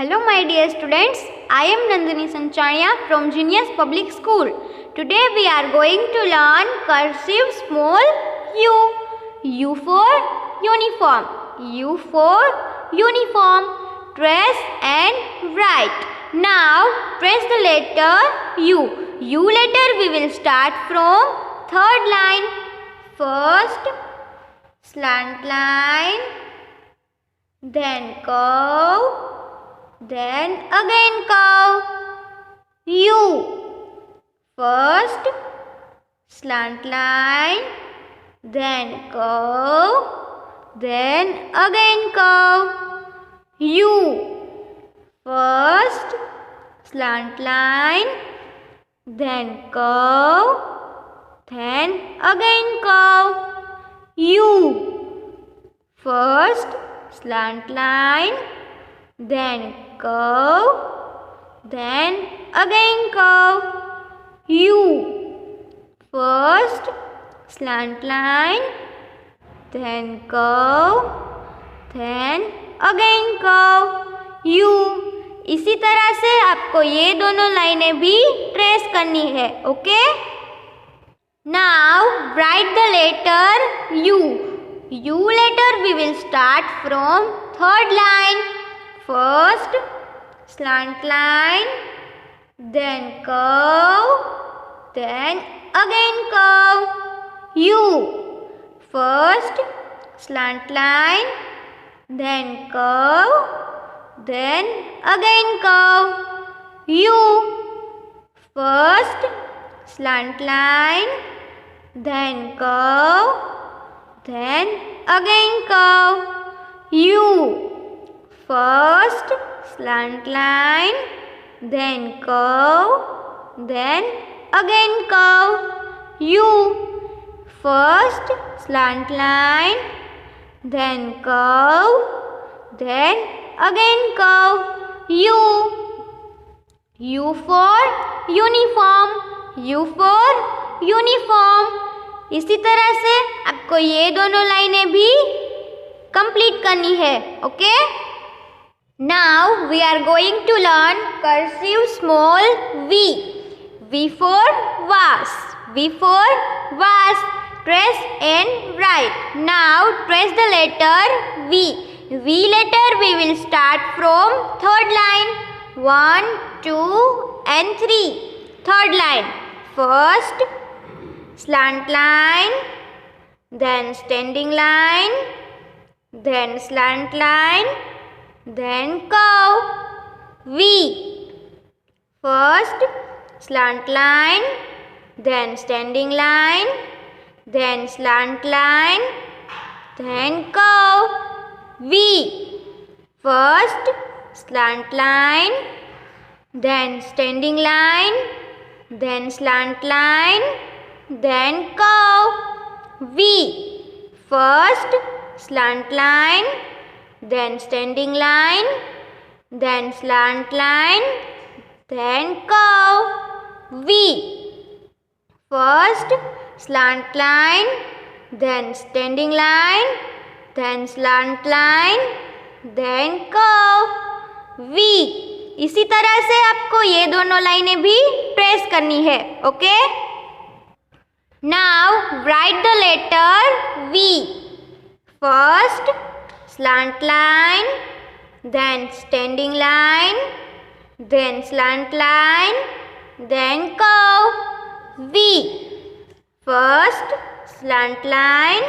Hello my dear students, I am Nandini Sanchania from Genius Public School. Today we are going to learn cursive small u. U for uniform. U for uniform. Trace and write. Now trace the letter U. U letter we will start from third line. First slant line, then curve, then again curve. U. First slant line, then curve, then again curve. U. First slant line, then curve, then again curve. U. First slant line, then curve, then again curve. U. First slant line, then curve, then again curve. U. इसी तरह से आपको ये दोनों लाइनें भी trace करनी है. Okay, now write the letter U. U letter we will start from third line. First slant line, then curve, then again curve. U. First slant line, then curve, then again curve. U. First slant line, then curve, then again curve. U. First slant line, then curve, then again curve. U. First slant line, then curve, then again curve. U. U for uniform. U for uniform. इसी तरह से आपको ये दोनों लाइनें भी complete करनी है. Okay, now we are going to learn cursive small v. V for vase. V for vase. Trace and write. Now trace the letter V. V letter we will start from third line. 1, 2 and 3. Third line. First slant line, then standing line, then slant line, then curve. V. First slant line, then standing line, then slant line, then curve. V. First slant line, then standing line, then slant line, then curve. V. First slant line, then standing line, then slant line, then curve. V. First slant line, then standing line, then slant line, then curve. V. इसी तरह से आपको ये दोनों लाइनें भी trace करनी है. Okay, now write the letter V. First slant line, then standing line, then slant line, then curve. V. First slant line,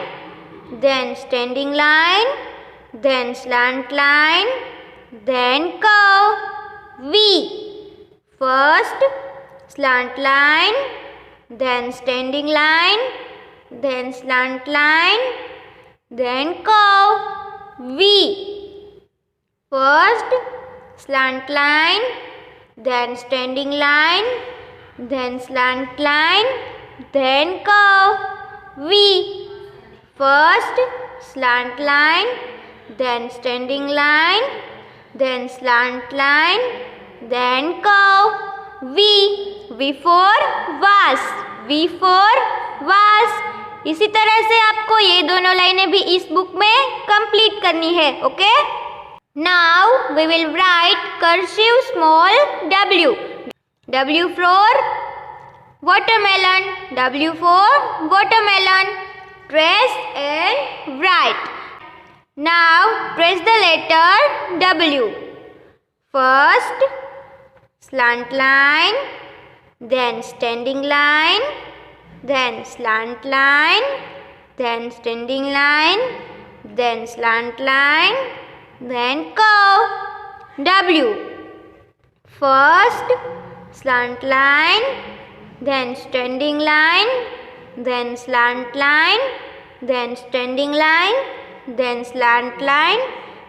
then standing line, then slant line, then curve. V. First slant line, then standing line, then slant line, then curve. V. First slant line, then standing line, then slant line, then curve. V. First slant line, then standing line, then slant line, then curve. V. V for vase. V for vase. इसी तरह से आपको ये दोनों लाइनें भी इस book में कंप्लीट करनी है. Okay, Now we will write cursive small w. W for watermelon. W for watermelon. Trace and write. Now trace the letter W. First slant line, then standing line, then slant line, then standing line, then slant line, then curve. W. First slant line, then standing line, then slant line, then standing line, then slant line,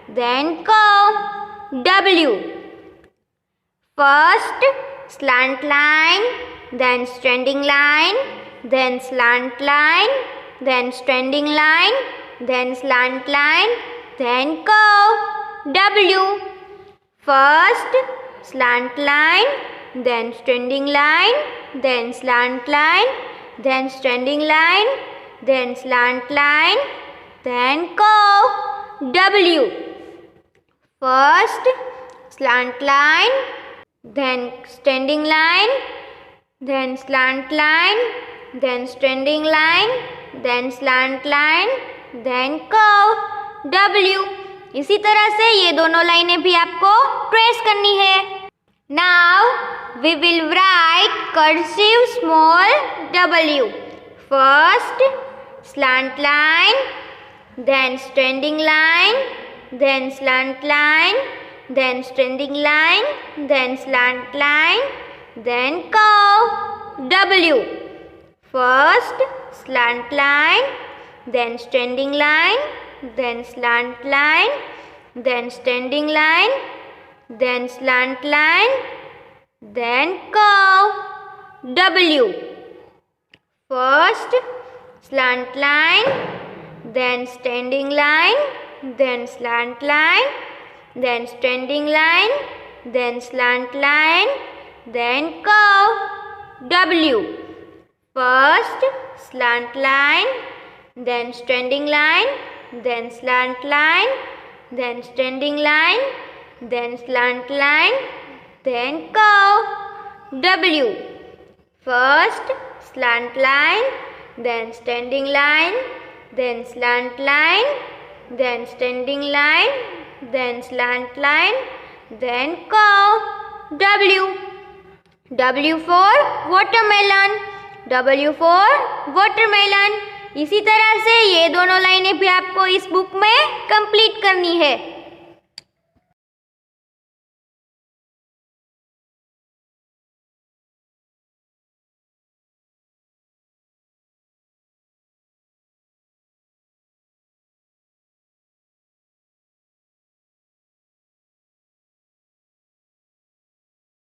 then curve. W. First slant line, then standing line, then slant line, then standing line, then slant line, then curve. W. First slant line, then standing line, then slant line, then standing line, then slant line, then curve. W. First slant line, then standing line, then slant line, then standing line, then slant line, then curve. W. इसी तरह से ये दोनों लाइनें भी आपको trace करनी है. Now we will write cursive small w. First slant line, then standing line, then slant line, then standing line, then slant line, then curve. W. First slant line, then standing line, then slant line, then standing line, then slant line, then curve. W. First slant line, then standing line, then slant line, then standing line, then slant line, then curve. W. First slant line, then standing line, then slant line, then standing line, then slant line, then curve. W. First slant line, then standing line, then slant line, then standing line, then slant line, then curve. W. W for watermelon. W for watermelon. इसी तरह से ये दोनों लाइनें भी आपको इस book में कंप्लीट करनी है.